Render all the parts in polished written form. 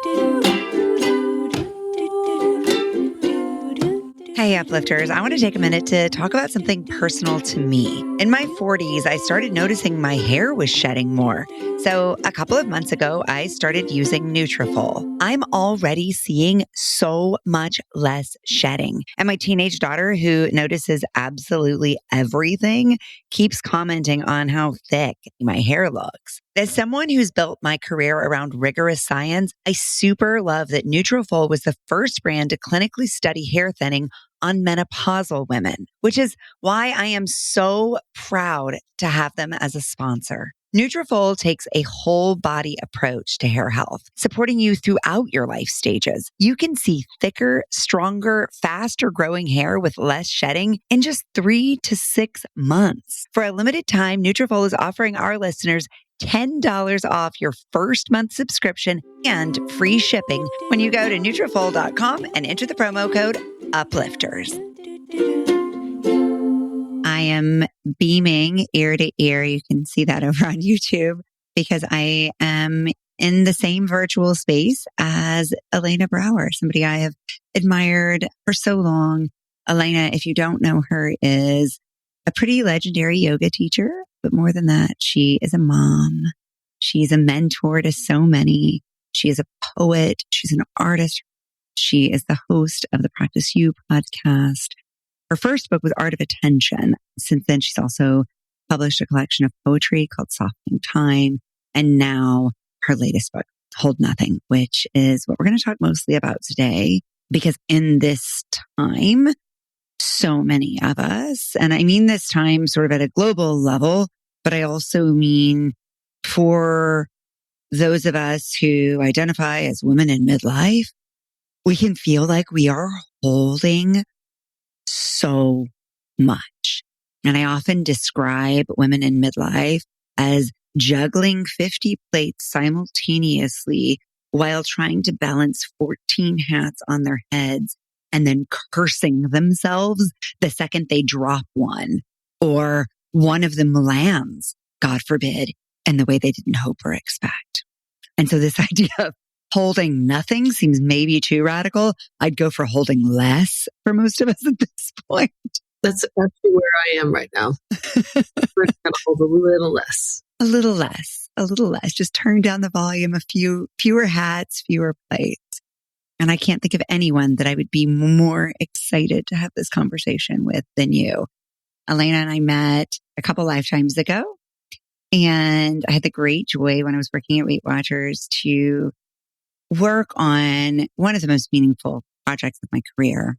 Hey, Uplifters. I want to take a minute to talk about something personal to me. In my 40s, I started noticing my hair was shedding more. So a couple of months ago, I started using Nutrafol. I'm already seeing so much less shedding. And my teenage daughter, who notices absolutely everything, keeps commenting on how thick my hair looks. As someone who's built my career around rigorous science, I super love that Nutrafol was the first brand to clinically study hair thinning on menopausal women, which is why I am so proud to have them as a sponsor. Nutrafol takes a whole body approach to hair health, supporting you throughout your life stages. You can see thicker, stronger, faster growing hair with less shedding in just 3 to 6 months. For a limited time, Nutrafol is offering our listeners $10 off your first month subscription and free shipping when you go to Nutrafol.com and enter the promo code Uplifters. I am beaming ear to ear. You can see that over on YouTube because I am in the same virtual space as Elena Brower, somebody I have admired for so long. Elena, if you don't know her, is a pretty legendary yoga teacher, but more than that, she is a mom. She's a mentor to so many. She is a poet. She's an artist. She is the host of the Practice You podcast. Her first book was Art of Attention. Since then, she's also published a collection of poetry called Softening Time. And now her latest book, Hold Nothing, which is what we're going to talk mostly about today. Because in this time, so many of us, and I mean this time sort of at a global level, but I also mean for those of us who identify as women in midlife, we can feel like we are holding so much. And I often describe women in midlife as juggling 50 plates simultaneously while trying to balance 14 hats on their heads and then cursing themselves the second they drop one or one of them lands, God forbid, in the way they didn't hope or expect. And so this idea of holding nothing seems maybe too radical. I'd go for holding less for most of us at this point. That's actually where I am right now. We're going to hold a little less. A little less, a little less. Just turn down the volume, fewer hats, fewer plates. And I can't think of anyone that I would be more excited to have this conversation with than you. Elena and I met a couple lifetimes ago, and I had the great joy when I was working at Weight Watchers to work on one of the most meaningful projects of my career,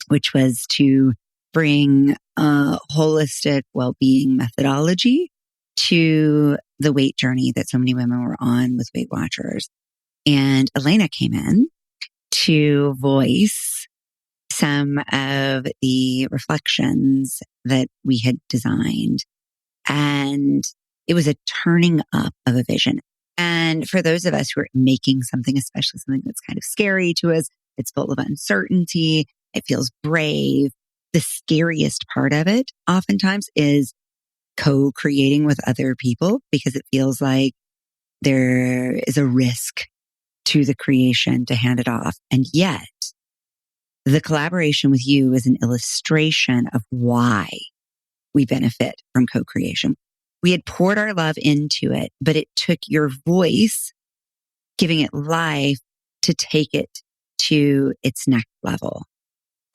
which was to bring a holistic well-being methodology to the weight journey that so many women were on with Weight Watchers. And Elena came in to voice some of the reflections that we had designed. And it was a turning up of a vision. And for those of us who are making something, especially something that's kind of scary to us, it's full of uncertainty, it feels brave. The scariest part of it oftentimes is co-creating with other people because it feels like there is a risk to the creation to hand it off. And yet the collaboration with you is an illustration of why we benefit from co-creation. We had poured our love into it, but it took your voice, giving it life, to take it to its next level.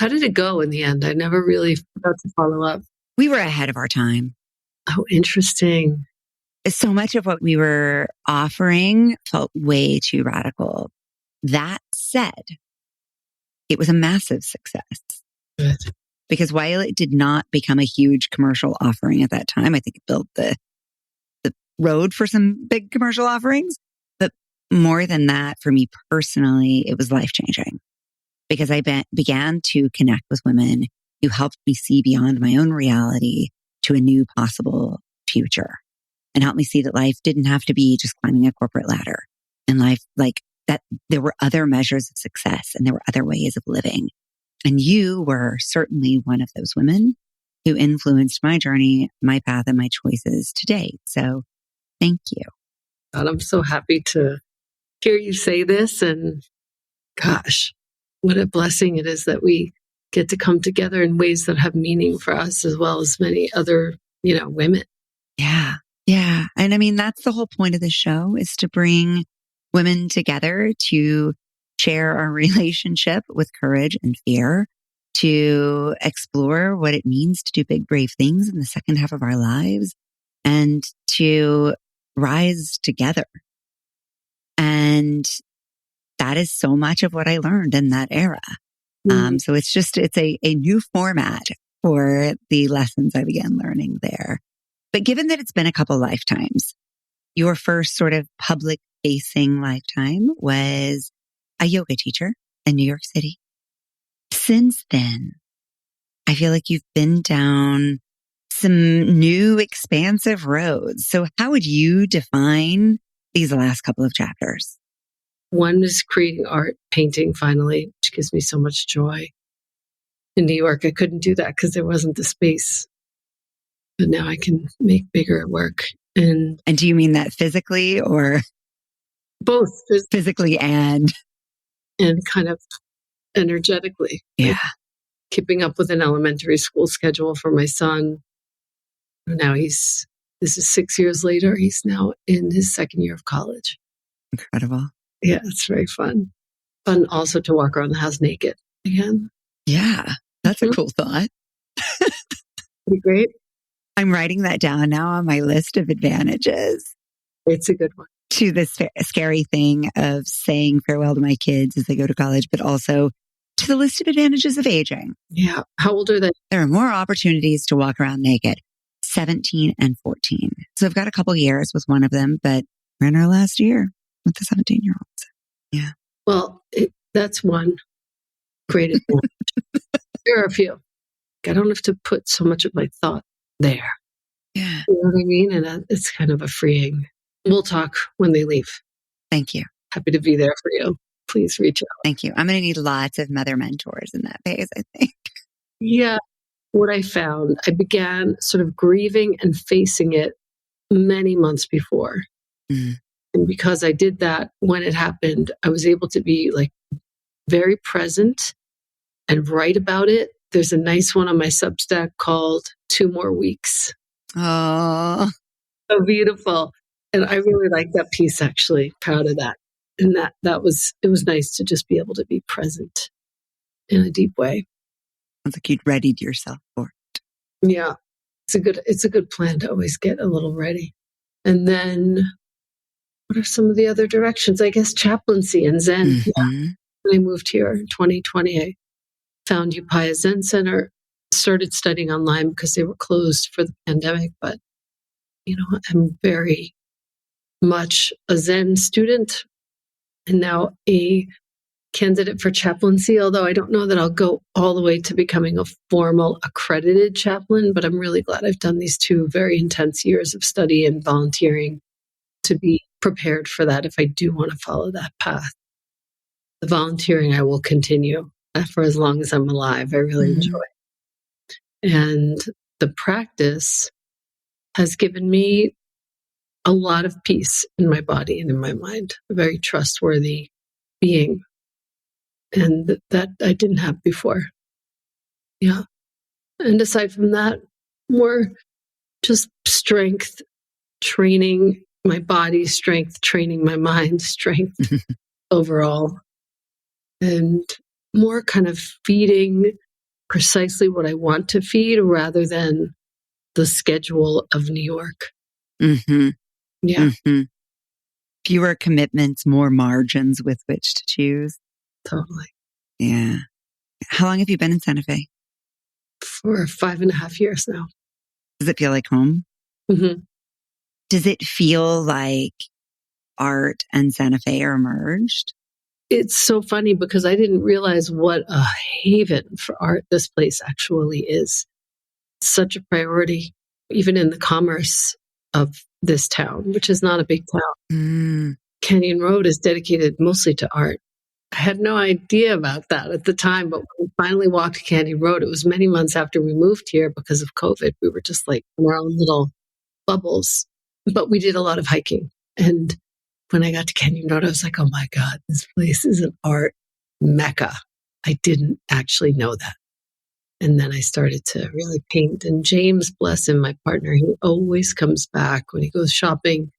How did it go in the end? I never really got to follow up. We were ahead of our time. Oh, interesting. So much of what we were offering felt way too radical. That said, it was a massive success. Good. Because while it did not become a huge commercial offering at that time, I think it built the road for some big commercial offerings. But more than that, for me personally, it was life-changing because I began to connect with women who helped me see beyond my own reality to a new possible future and helped me see that life didn't have to be just climbing a corporate ladder, and life, like that, there were other measures of success and there were other ways of living. And you were certainly one of those women who influenced my journey, my path, and my choices to date. So thank you. God, I'm so happy to hear you say this, and gosh, what a blessing it is that we get to come together in ways that have meaning for us as well as many other, women. Yeah. Yeah. And I mean, that's the whole point of the show, is to bring women together to share our relationship with courage and fear, to explore what it means to do big, brave things in the second half of our lives, and to rise together. And that is so much of what I learned in that era. So it's a new format for the lessons I began learning there. But given that it's been a couple lifetimes, your first sort of public facing lifetime was a yoga teacher in New York City. Since then, I feel like you've been down some new expansive roads. So how would you define these last couple of chapters? One is creating art, painting finally, which gives me so much joy. In New York, I couldn't do that because there wasn't the space. But now I can make bigger work. And do you mean that physically or? Both. Physically and kind of energetically. Yeah. Like keeping up with an elementary school schedule for my son. Now this is 6 years later, he's now in his second year of college. Incredible. Yeah, it's very fun. Fun also to walk around the house naked again. Yeah, that's a cool thought. Pretty great. I'm writing that down now on my list of advantages. It's a good one. To this scary thing of saying farewell to my kids as they go to college, but also to the list of advantages of aging. Yeah. How old are they? There are more opportunities to walk around naked, 17 and 14. So I've got a couple years with one of them, but we're in our last year with the 17-year-olds. Yeah. Well, that's one great advantage. There are a few. I don't have to put so much of my thought there. Yeah. You know what I mean? And it's kind of a freeing. We'll talk when they leave. Thank you. Happy to be there for you. Please reach out. Thank you. I'm going to need lots of mother mentors in that phase, I think. Yeah. What I found, I began sort of grieving and facing it many months before. Mm. And because I did that when it happened, I was able to be like very present and write about it. There's a nice one on my Substack called 2 More Weeks. Oh, so beautiful. And I really like that piece, actually. Proud of that. And it was nice to just be able to be present in a deep way. Sounds like you'd readied yourself for it. Yeah. It's a good plan to always get a little ready. And then what are some of the other directions? I guess chaplaincy and Zen. Mm-hmm. Yeah. When I moved here in 2020, I found Upaya Zen Center, started studying online because they were closed for the pandemic. But, I'm very much a Zen student and now a candidate for chaplaincy, although I don't know that I'll go all the way to becoming a formal accredited chaplain, but I'm really glad I've done these 2 very intense years of study and volunteering to be prepared for that if I do want to follow that path. The volunteering I will continue for as long as I'm alive. I really enjoy it. And the practice has given me a lot of peace in my body and in my mind, a very trustworthy being. And that I didn't have before. Yeah. And aside from that, more just strength training my body, strength training my mind, strength overall. And more kind of feeding precisely what I want to feed rather than the schedule of New York. Mm-hmm. Yeah. Mm-hmm. Fewer commitments, more margins with which to choose. Totally. Yeah. How long have you been in Santa Fe? For 5.5 years now. Does it feel like home? Mm-hmm. Does it feel like art and Santa Fe are merged? It's so funny because I didn't realize what a haven for art this place actually is. It's such a priority, even in the commerce of this town, which is not a big town. Mm. Canyon Road is dedicated mostly to art. I had no idea about that at the time, but when we finally walked Canyon Road, it was many months after we moved here because of COVID. We were just like in our own little bubbles, but we did a lot of hiking. And when I got to Canyon Road, I was like, oh my God, this place is an art mecca. I didn't actually know that. And then I started to really paint. And James, bless him, my partner, he always comes back when he goes shopping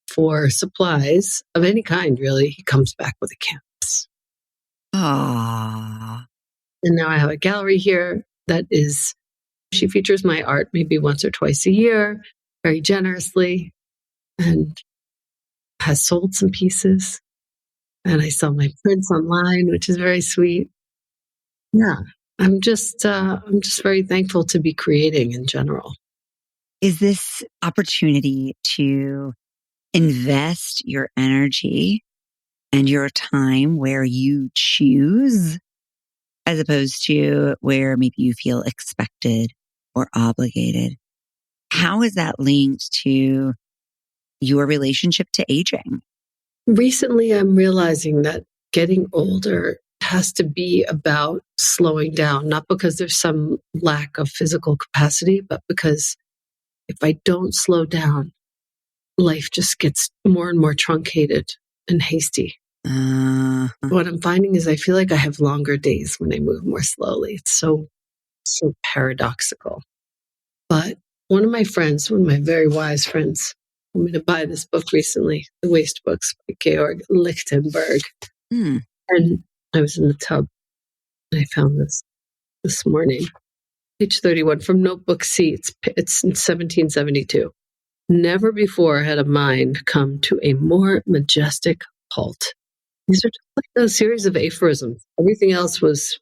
for supplies of any kind, really. He comes back with a canvas. Ah. And now I have a gallery here that is, she features my art maybe once or twice a year, very generously, and has sold some pieces. And I sell my prints online, which is very sweet. Yeah, I'm just very thankful to be creating in general. Is this opportunity to invest your energy and your time where you choose, as opposed to where maybe you feel expected or obligated? How is that linked to your relationship to aging? Recently, I'm realizing that getting older has to be about slowing down, not because there's some lack of physical capacity, but because if I don't slow down, life just gets more and more truncated and hasty. What I'm finding is I feel like I have longer days when I move more slowly. It's so paradoxical. But one of my friends, one of my very wise friends, told me to buy this book recently, The Waste Books by Georg Lichtenberg. And I was in the tub and I found this morning. Page 31 from Notebook C. It's in 1772. Never before had a mind come to a more majestic halt. These are just like a series of aphorisms. Everything else was,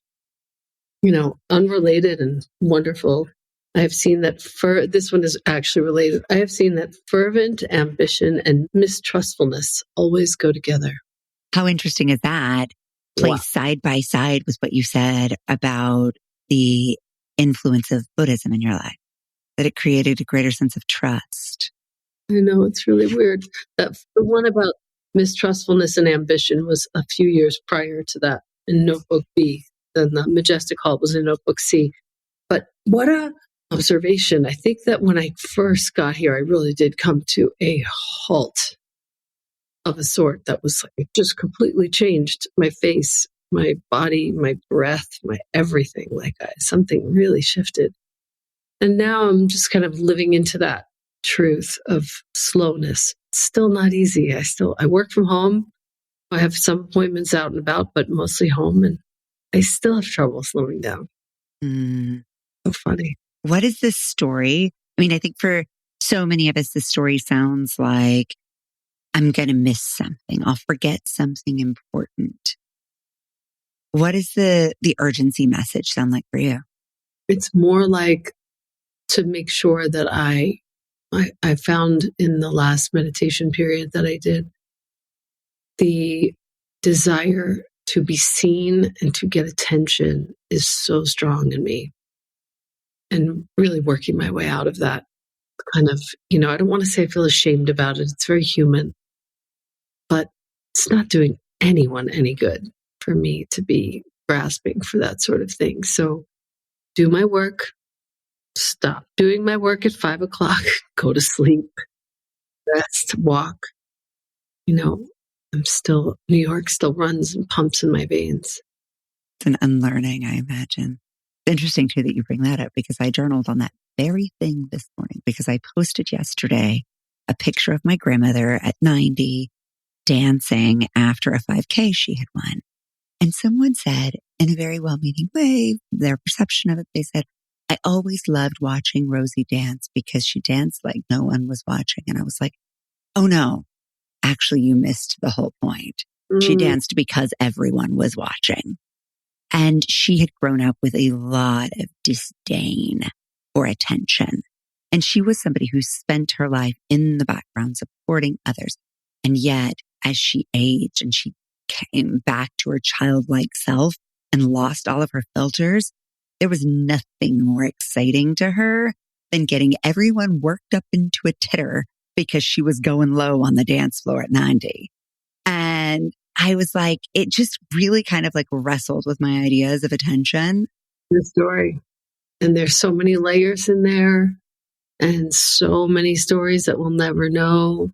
unrelated and wonderful. I have seen that this one is actually related. I have seen that fervent ambition and mistrustfulness always go together. How interesting is that? Placed side by side with what you said about the influence of Buddhism in your life, that it created a greater sense of trust. I know, it's really weird. The one about mistrustfulness and ambition was a few years prior to that in Notebook B. Then the majestic halt was in Notebook C. But what a observation. I think that when I first got here, I really did come to a halt of a sort that was like, it just completely changed my face, my body, my breath, my everything. Like something really shifted. And now I'm just kind of living into that truth of slowness. It's still not easy. I work from home. I have some appointments out and about, but mostly home. And I still have trouble slowing down. So funny. What is this story? I mean, I think for so many of us, the story sounds like, I'm going to miss something. I'll forget something important. What does the urgency message sound like for you? It's more like to make sure that I found in the last meditation period that I did, the desire to be seen and to get attention is so strong in me. And really working my way out of that kind of, I don't want to say I feel ashamed about it. It's very human, but it's not doing anyone any good for me to be grasping for that sort of thing. So do my work, stop doing my work at 5 o'clock, go to sleep, rest, walk. New York still runs and pumps in my veins. It's an unlearning, I imagine. It's interesting too that you bring that up because I journaled on that very thing this morning because I posted yesterday a picture of my grandmother at 90 dancing after a 5K she had won. And someone said in a very well-meaning way, their perception of it, they said, I always loved watching Rosie dance because she danced like no one was watching. And I was like, oh no, actually you missed the whole point. She danced because everyone was watching. And she had grown up with a lot of disdain for attention. And she was somebody who spent her life in the background supporting others. And yet, as she aged and she came back to her childlike self and lost all of her filters, there was nothing more exciting to her than getting everyone worked up into a titter because she was going low on the dance floor at 90. And I was like, it just really kind of like wrestled with my ideas of attention. The story. And there's so many layers in there and so many stories that we'll never know.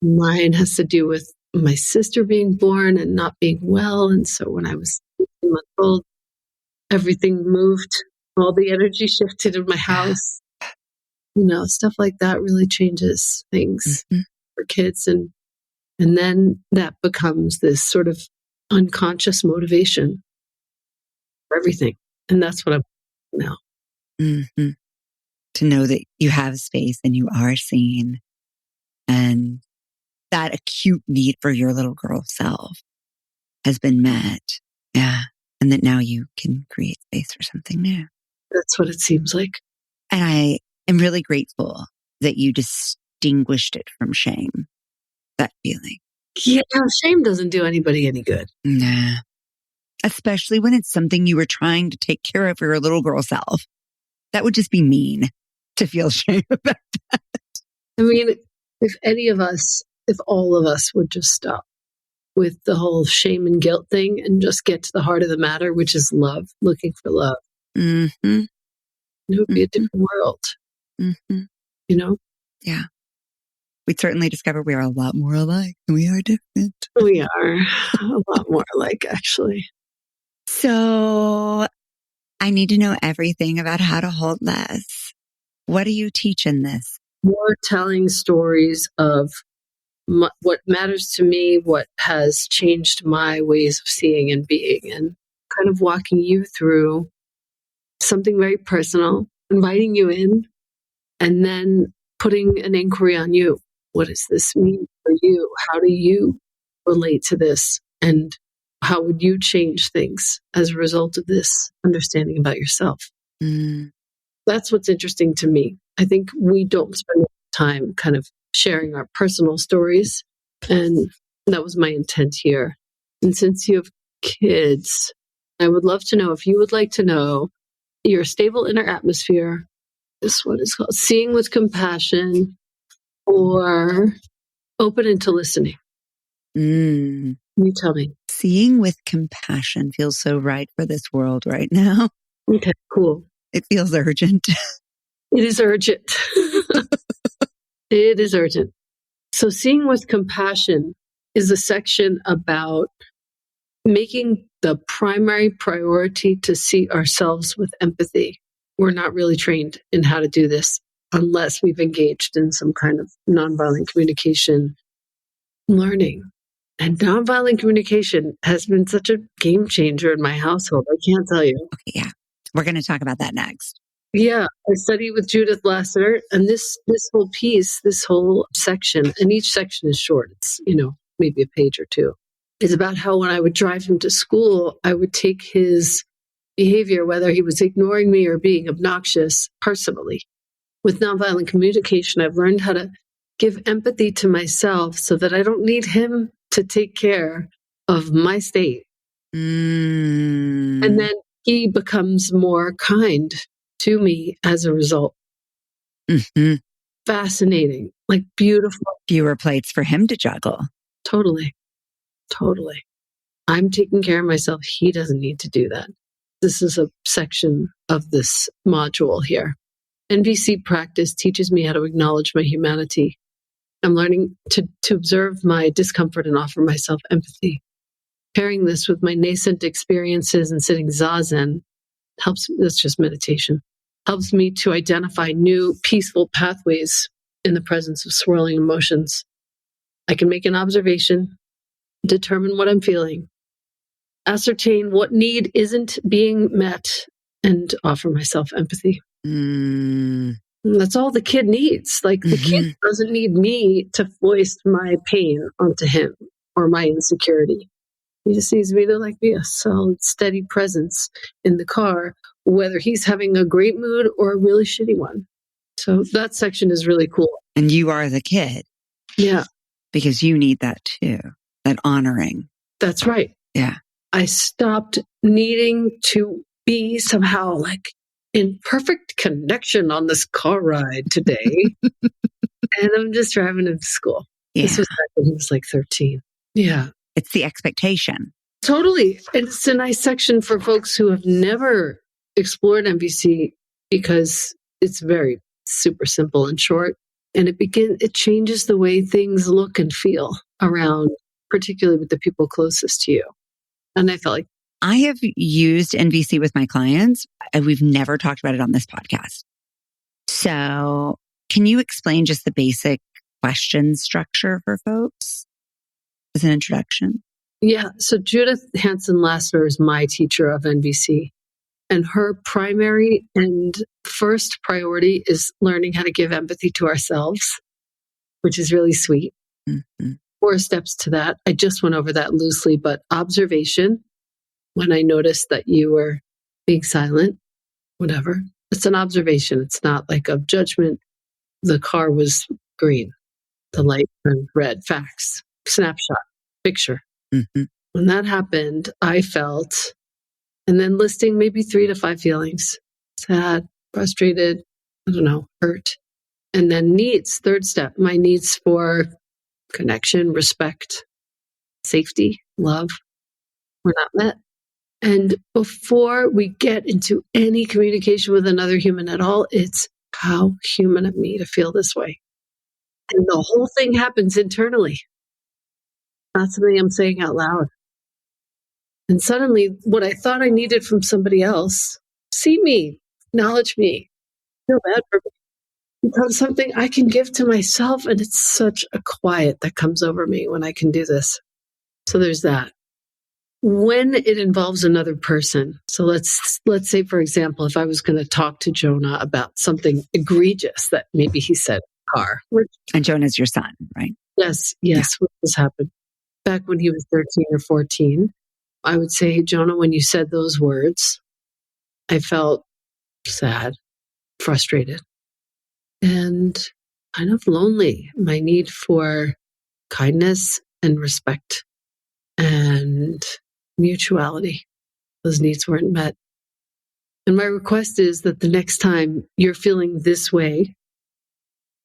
Mine has to do with my sister being born and not being well. And so when I was 18 months old, everything moved. All the energy shifted in my house. Stuff like that really changes things for kids. And then that becomes this sort of unconscious motivation for everything. And that's what I'm now. Mm-hmm. To know that you have space and you are seen, and that acute need for your little girl self has been met. Yeah. And that now you can create space for something new. That's what it seems like. And I am really grateful that you distinguished it from shame, that feeling. Yeah, shame doesn't do anybody any good. Nah. Especially when it's something you were trying to take care of for your little girl self. That would just be mean to feel shame about that. I mean, if all of us would just stop with the whole shame and guilt thing and just get to the heart of the matter, which is love, looking for love, it would be a different world. Yeah. We'd certainly discover we are a lot more alike than we are different. We are a lot more alike, actually. So I need to know everything about how to hold less. What do you teach in this? More telling stories of what matters to me, what has changed my ways of seeing and being, and kind of walking you through something very personal, inviting you in, and then putting an inquiry on you. What does this mean for you? How do you relate to this? And how would you change things as a result of this understanding about yourself? That's what's interesting to me. I think we don't spend enough time kind of sharing our personal stories. And that was my intent here. And since you have kids, I would love to know if you would like to know your stable inner atmosphere. This one is called Seeing with Compassion, or Open into Listening. You tell me. Seeing with compassion feels so right for this world right now. Okay, cool. It feels urgent. It is urgent. It is urgent. So Seeing with Compassion is a section about making the primary priority to see ourselves with empathy. We're not really trained in how to do this unless we've engaged in some kind of nonviolent communication learning. And nonviolent communication has been such a game changer in my household. I can't tell you. Okay, yeah. We're going to talk about that next. Yeah, I studied with Judith Lasseter, and this whole piece, this whole section, and each section is short. It's, maybe a page or two. It's about how when I would drive him to school, I would take his behavior, whether he was ignoring me or being obnoxious, personally. With nonviolent communication, I've learned how to give empathy to myself so that I don't need him to take care of my state. And then he becomes more kind to me as a result. Fascinating, like beautiful. Fewer plates for him to juggle. Totally. I'm taking care of myself. He doesn't need to do that. This is a section of this module here. NVC practice teaches me how to acknowledge my humanity. I'm learning to observe my discomfort and offer myself empathy. Pairing this with my nascent experiences and sitting zazen helps, that's just meditation, helps me to identify new peaceful pathways in the presence of swirling emotions. I can make an observation, determine what I'm feeling, ascertain what need isn't being met, and offer myself empathy. That's all the kid needs. Like the kid doesn't need me to foist my pain onto him or my insecurity. He just needs me to be a solid, steady presence in the car, whether he's having a great mood or a really shitty one. So that section is really cool. And you are the kid. Yeah. Because you need that too, that honoring. That's right. Yeah. I stopped needing to be somehow in perfect connection on this car ride today. And I'm just driving him to school. Yeah. This was back when he was 13. Yeah. It's the expectation. Totally. It's a nice section for folks who have never explored MVC because it's very super simple and short. And it changes the way things look and feel around, particularly with the people closest to you. And I felt like I have used NVC with my clients. We've never talked about it on this podcast. So can you explain just the basic question structure for folks as an introduction? Yeah. So Judith Hansen-Lassner is my teacher of NVC. And her primary and first priority is learning how to give empathy to ourselves, which is really sweet. Mm-hmm. 4 steps to that. I just went over that loosely, but observation, when I noticed that you were being silent, whatever, it's an observation. It's not like a judgment. The car was green, the light turned red, facts, snapshot, picture. Mm-hmm. When that happened, I felt, and then listing maybe 3 to 5 feelings: sad, frustrated, I don't know, hurt. And then needs, third step, my needs for connection, respect, safety, love were not met. And before we get into any communication with another human at all, it's how human of me to feel this way. And the whole thing happens internally. Not something I'm saying out loud. And suddenly, what I thought I needed from somebody else, see me, acknowledge me, feel bad for me, becomes something I can give to myself. And it's such a quiet that comes over me when I can do this. So there's that. When it involves another person, so let's say, for example, if I was going to talk to Jonah about something egregious that maybe he said in the car. And Jonah's your son, right? Yes, what has happened. Back when he was 13 or 14, I would say, hey, Jonah, when you said those words, I felt sad, frustrated, and kind of lonely. My need for kindness and respect and mutuality, those needs weren't met. And my request is that the next time you're feeling this way,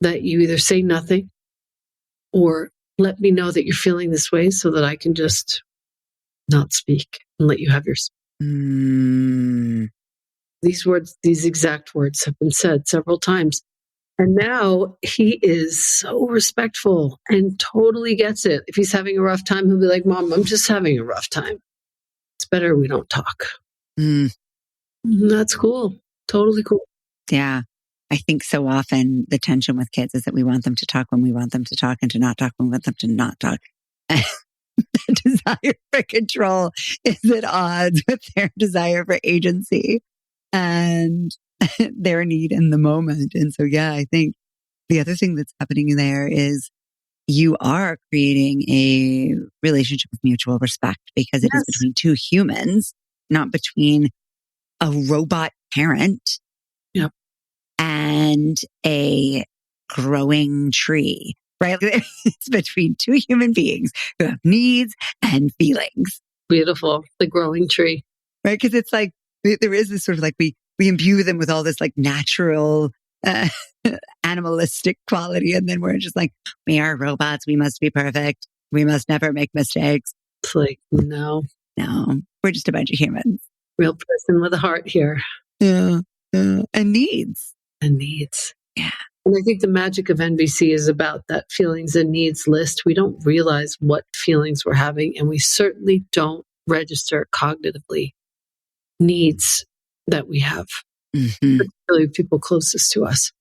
that you either say nothing or let me know that you're feeling this way so that I can just not speak and let you have your These exact words have been said several times. And now he is so respectful and totally gets it. If he's having a rough time, he'll be like, Mom, I'm just having a rough time. It's better we don't talk. That's cool. Totally cool. Yeah. I think so often the tension with kids is that we want them to talk when we want them to talk and to not talk when we want them to not talk. The desire for control is at odds with their desire for agency and their need in the moment. And so, yeah, I think the other thing that's happening there is you are creating a relationship of mutual respect because it is between 2 humans, not between a robot parent and a growing tree, right? It's between 2 human beings who have needs and feelings. Beautiful. The growing tree. Right? Because it's like, there is this sort of like, we imbue them with all this like natural, animalistic quality. And then we're just like, we are robots. We must be perfect. We must never make mistakes. It's like, no, we're just a bunch of humans. Real person with a heart here. Yeah. And needs. Yeah. And I think the magic of NVC is about that feelings and needs list. We don't realize what feelings we're having, and we certainly don't register cognitively needs that we have, particularly people closest to us.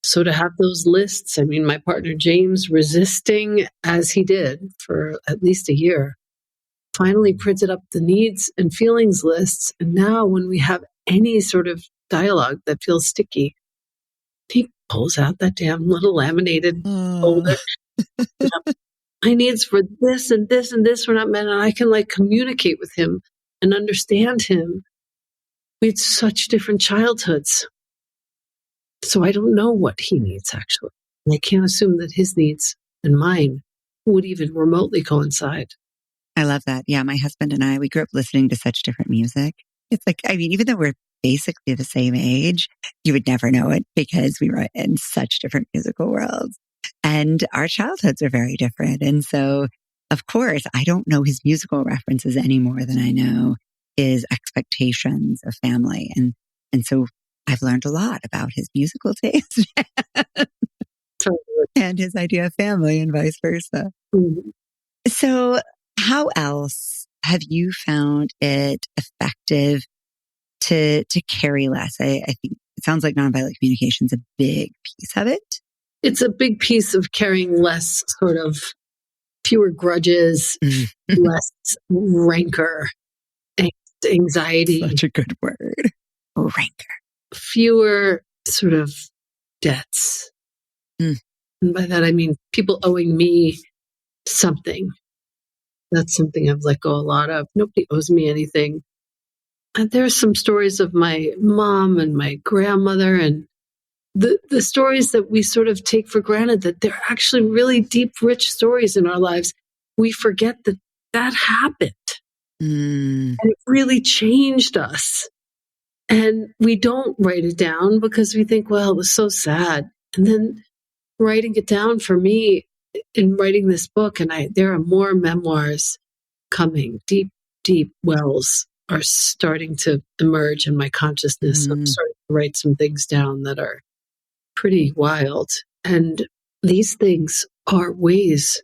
So to have those lists, I mean, my partner James, resisting as he did for at least a year, finally printed up the needs and feelings lists. And now when we have any sort of dialogue that feels sticky, he pulls out that damn little laminated folder. My needs for this and this and this were not met. And I can like communicate with him and understand him. We had such different childhoods. So I don't know what he needs actually. And I can't assume that his needs and mine would even remotely coincide. I love that. Yeah, my husband and I, we grew up listening to such different music. It's like, I mean, even though we're basically the same age, you would never know it because we were in such different musical worlds. And our childhoods are very different. And so, of course, I don't know his musical references any more than I know his expectations of family. And so I've learned a lot about his musical taste. Totally. and his idea of family and vice versa. Mhm. So how else have you found it effective to carry less? I think it sounds like nonviolent communication is a big piece of it. It's a big piece of carrying less, sort of fewer grudges, less rancor, anxiety, Such a good word. Rancor. fewer sort of debts. Mm. And by that, I mean people owing me something. That's something I've let go a lot of. Nobody owes me anything. And there's some stories of my mom and my grandmother and the stories that we sort of take for granted, that they're actually really deep, rich stories in our lives. We forget that that happened. Mm. And it really changed us. And we don't write it down because we think, well, it was so sad. And then writing it down for me in writing this book, and there are more memoirs coming. Deep, deep wells are starting to emerge in my consciousness. I'm starting to write some things down that are pretty wild. And these things are ways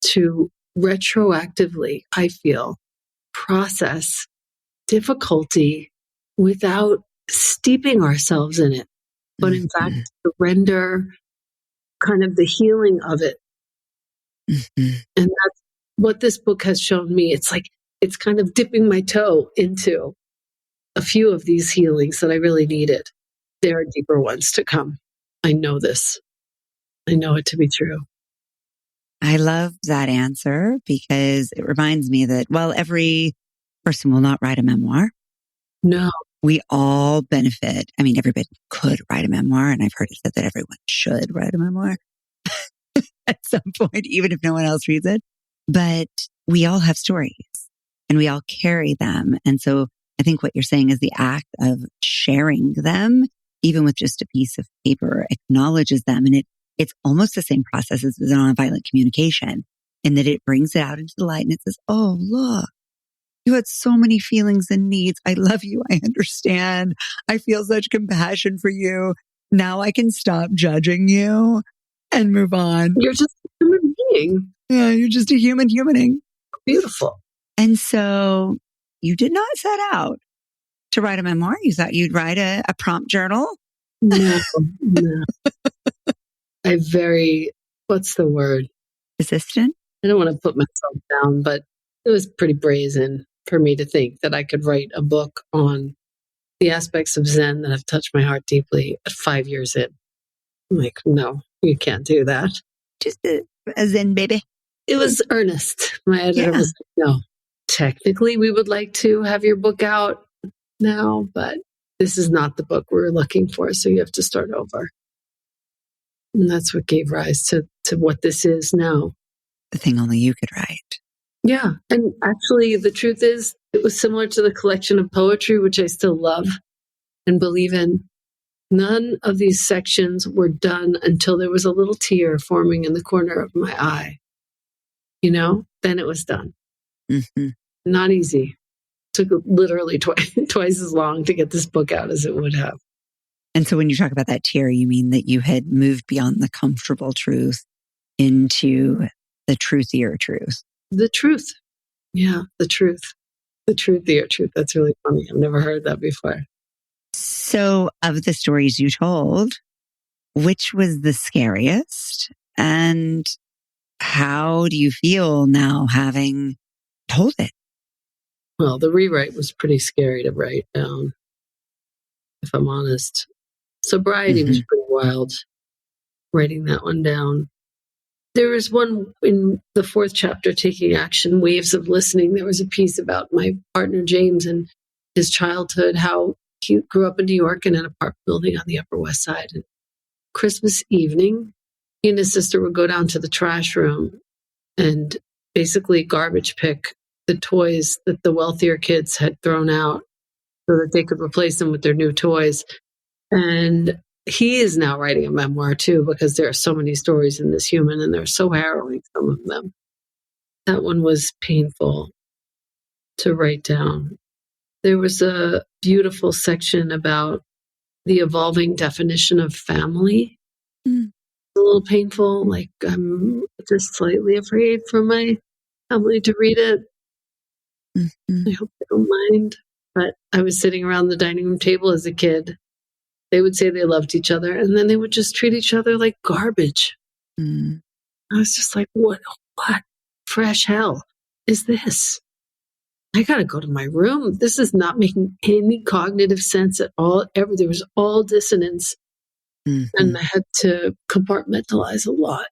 to retroactively, I feel, process difficulty without steeping ourselves in it, but in fact, surrender kind of the healing of it. And that's what this book has shown me. It's like, it's kind of dipping my toe into a few of these healings that I really needed. There are deeper ones to come. I know this. I know it to be true. I love that answer because it reminds me that while every person will not write a memoir, No, we all benefit. I mean, everybody could write a memoir, and I've heard it said that everyone should write a memoir at some point, even if no one else reads it. But we all have stories and we all carry them. And so I think what you're saying is the act of sharing them, even with just a piece of paper, acknowledges them. And it's almost the same process as the nonviolent communication in that it brings it out into the light and it says, oh, look, you had so many feelings and needs. I love you. I understand. I feel such compassion for you. Now I can stop judging you and move on. you're just a human being. Yeah, you're just a humaning. Beautiful. And so you did not set out to write a memoir. You thought you'd write a prompt journal. No. What's the word? Resistant? I don't want to put myself down, but it was pretty brazen for me to think that I could write a book on the aspects of Zen that have touched my heart deeply at 5 years in. I'm like, no, you can't do that. Just a Zen baby. It was earnest. My editor was like, no, technically we would like to have your book out now, but this is not the book we're looking for. So you have to start over. And that's what gave rise to what this is now. The thing only you could write. Yeah. And actually, the truth is, it was similar to the collection of poetry, which I still love and believe in. None of these sections were done until there was a little tear forming in the corner of my eye. Then it was done. Mm-hmm. Not easy. Took literally twice as long to get this book out as it would have. And so when you talk about that tear, you mean that you had moved beyond the comfortable truth into the truthier truth. The truth. Yeah, the truth. The truthier truth. That's really funny. I've never heard that before. So of the stories you told, which was the scariest? And how do you feel now having told it? Well, the rewrite was pretty scary to write down, if I'm honest. Sobriety was pretty wild, writing that one down. There was one in the 4th chapter, Taking Action, Waves of Listening. There was a piece about my partner, James, and his childhood, how he grew up in New York in an apartment building on the Upper West Side. And Christmas evening, he and his sister would go down to the trash room and basically garbage pick the toys that the wealthier kids had thrown out so that they could replace them with their new toys. And he is now writing a memoir too, because there are so many stories in this human and they're so harrowing, some of them. That one was painful to write down. There was a beautiful section about the evolving definition of family. a little painful. Like, I'm just slightly afraid for my family to read it. Mm-hmm. I hope they don't mind. But I was sitting around the dining room table as a kid. They would say they loved each other, and then they would just treat each other like garbage. Mm. I was just like, what fresh hell is this? I got to go to my room. This is not making any cognitive sense at all. There was all dissonance, Mm-hmm. and I had to compartmentalize a lot.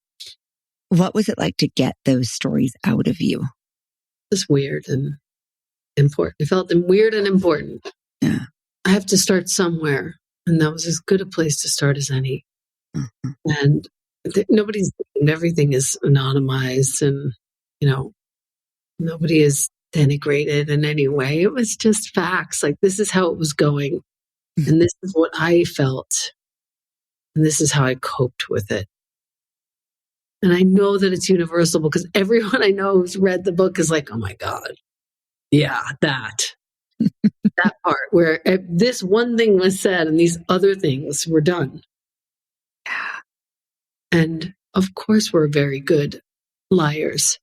What was it like to get those stories out of you? It was weird and important. I felt them weird and important. Yeah. I have to start somewhere, and that was as good a place to start as any. Mm-hmm. And everything is anonymized, and nobody is denigrated in any way. It was just facts. Like, this is how it was going, and this is what I felt, and this is how I coped with it. And I know that it's universal because everyone I know who's read the book is like, oh my God, yeah, that part where this one thing was said and these other things were done. And of course, we're very good liars.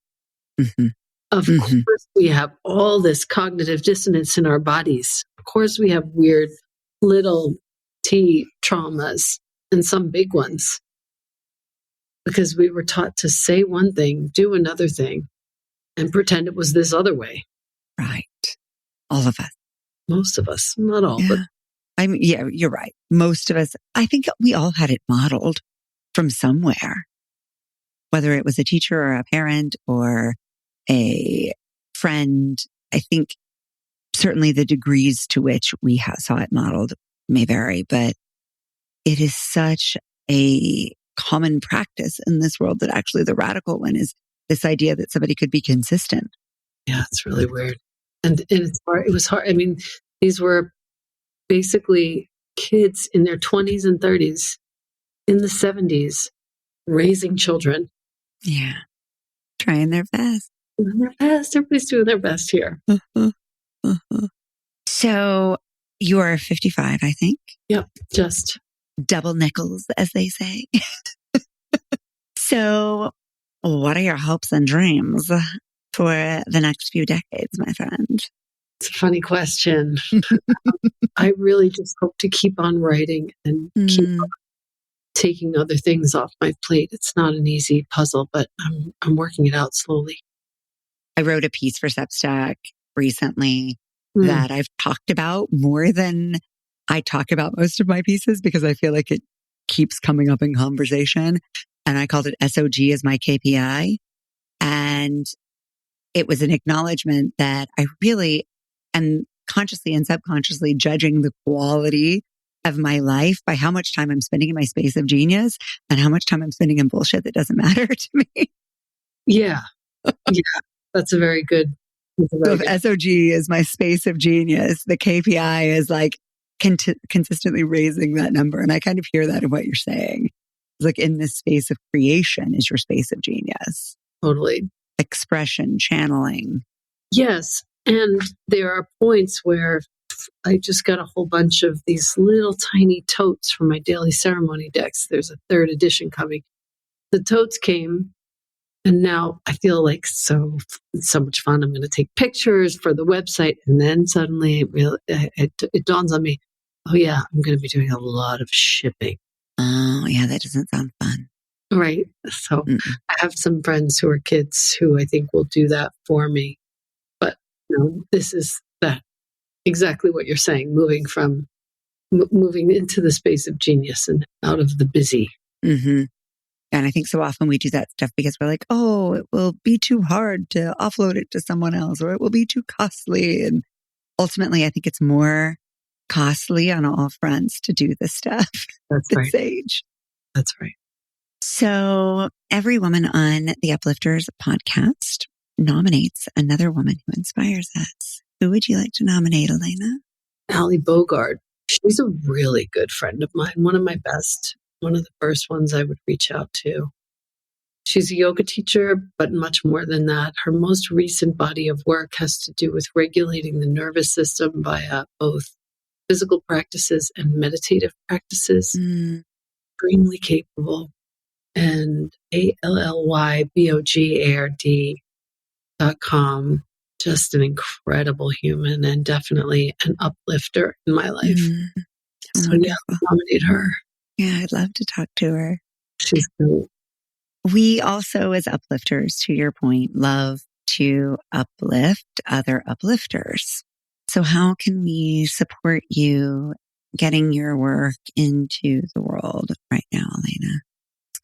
Mm-hmm. Of course, we have all this cognitive dissonance in our bodies. Of course, we have weird little T traumas and some big ones because we were taught to say one thing, do another thing, and pretend it was this other way. Right. All of us. Most of us, not all, Yeah. but you're right. Most of us, I think we all had it modeled from somewhere, whether it was a teacher or a parent or a friend. I think certainly the degrees to which we saw it modeled may vary, but it is such a common practice in this world that actually the radical one is this idea that somebody could be consistent. Yeah, it's really weird. And it's hard. It was hard. I mean, these were basically kids in their 20s and 30s in the 70s raising children. Yeah. Trying their best. Doing their best. Everybody's doing their best here. So you are 55, I think. Yep. Just double nickels, as they say. So what are your hopes and dreams for the next few decades, my friend? It's a funny question. I really just hope to keep on writing and keep on taking other things off my plate. It's not an easy puzzle, but I'm working it out slowly. I wrote a piece for Substack recently that I've talked about more than I talk about most of my pieces because I feel like it keeps coming up in conversation. And I called it SOG as my KPI. And it was an acknowledgement that I really am consciously and subconsciously judging the quality of my life by how much time I'm spending in my space of genius and how much time I'm spending in bullshit that doesn't matter to me. Yeah. Yeah. That's a very good. So if SOG is my space of genius, the KPI is like consistently raising that number. And I kind of hear that in what you're saying. It's like in this space of creation is your space of genius. Totally. Expression, channeling. Yes. And there are points where I just got a whole bunch of these little tiny totes from my daily ceremony decks. There's a third edition coming. The totes came, and now I feel like it's so much fun. I'm going to take pictures for the website. And then suddenly it dawns on me, oh yeah, I'm going to be doing a lot of shipping. Oh yeah, that doesn't sound fun. Right. So I have some friends who are kids who I think will do that for me. But this is that exactly what you're saying, moving into the space of genius and out of the busy. Mm-hmm. And I think so often we do that stuff because we're like, oh, it will be too hard to offload it to someone else, or it will be too costly. And ultimately, I think it's more costly on all fronts to do this stuff. That's right. Age. That's right. So every woman on the Uplifters podcast nominates another woman who inspires us. Who would you like to nominate, Elena? Ali Bogard. She's a really good friend of mine. One of my best. One of the first ones I would reach out to. She's a yoga teacher, but much more than that. Her most recent body of work has to do with regulating the nervous system via both physical practices and meditative practices. Extremely capable. and ALLYBOGARD.com. Just an incredible human and definitely an uplifter in my life. So yeah, nominate her. Yeah, I'd love to talk to her. She's great. We also, as uplifters, to your point, love to uplift other uplifters. So how can we support you getting your work into the world right now, Elena?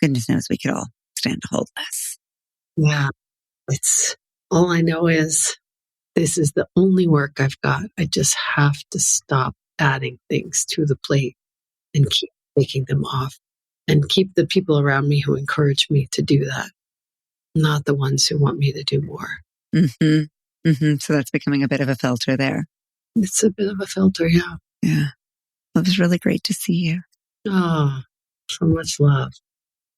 Goodness knows we could all stand to hold less. Yeah, it's all I know is this is the only work I've got. I just have to stop adding things to the plate and keep taking them off and keep the people around me who encourage me to do that, not the ones who want me to do more. Mm-hmm. Mm-hmm. So that's becoming a bit of a filter there. It's a bit of a filter, yeah. Yeah. Well, it was really great to see you. Oh, so much love.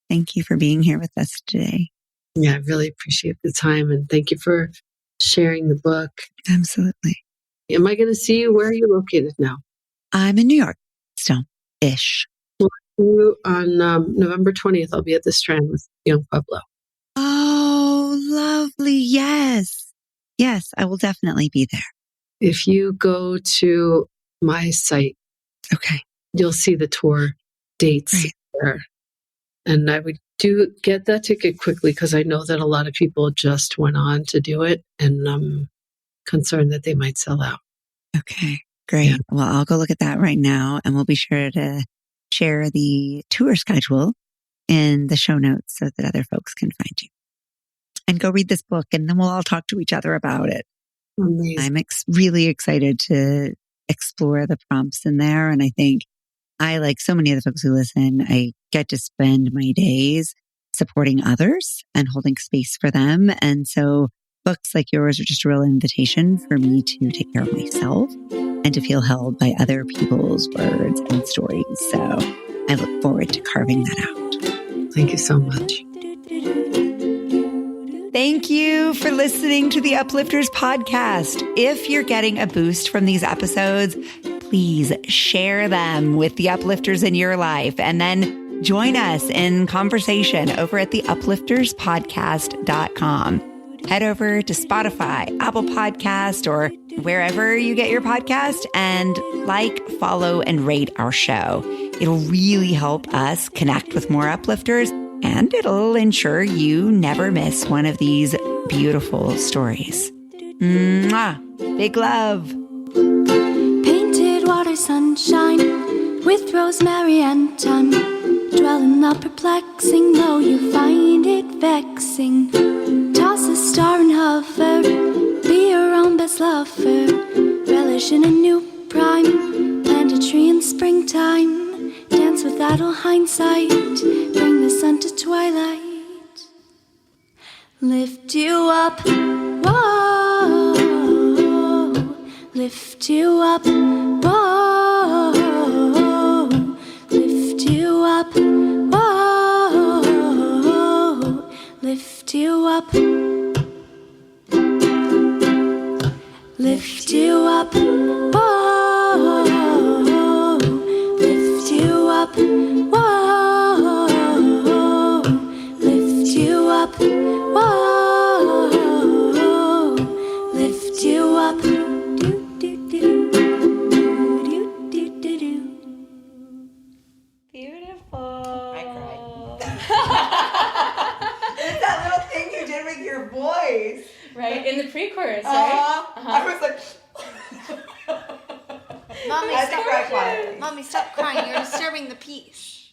Thank you for being here with us today. Yeah, I really appreciate the time and thank you for sharing the book. Absolutely. Am I going to see you? Where are you located now? I'm in New York still, ish. Well, on November 20th, I'll be at the Strand with Young Pueblo. Oh, lovely. Yes. Yes, I will definitely be there. If you go to my site, okay, you'll see the tour dates there. And I would get that ticket quickly because I know that a lot of people just went on to do it and I'm concerned that they might sell out. Okay, great. Yeah. Well, I'll go look at that right now and we'll be sure to share the tour schedule in the show notes so that other folks can find you. And go read this book and then we'll all talk to each other about it. Amazing. I'm really excited to explore the prompts in there. And I think I, like so many of the folks who listen, I get to spend my days supporting others and holding space for them. And so books like yours are just a real invitation for me to take care of myself and to feel held by other people's words and stories. So I look forward to carving that out. Thank you so much. Thank you for listening to the Uplifters podcast. If you're getting a boost from these episodes, please share them with the uplifters in your life and then join us in conversation over at the uplifterspodcast.com. Head over to Spotify, Apple Podcast, or wherever you get your podcast and follow, and rate our show. It'll really help us connect with more uplifters and it'll ensure you never miss one of these beautiful stories. Mwah! Big love. Painted water sunshine with rosemary and thyme. Dwell in the perplexing, though you find it vexing. Toss a star and hover, be your own best lover. Relish in a new prime, plant a tree in springtime. Dance with idle hindsight, bring the sun to twilight. Lift you up, whoa. Lift you up, whoa. Lift you up, whoa. Lift you up. Lift you up, whoa. Lift you up, whoa. Lift you up, whoa. Lift you up. Beautiful. I cried. It's that little thing you did with your voice. Right, in the pre-chorus, right? I was like... Mommy, I had to cry quietly. Mommy, stop crying. You're disturbing the peace.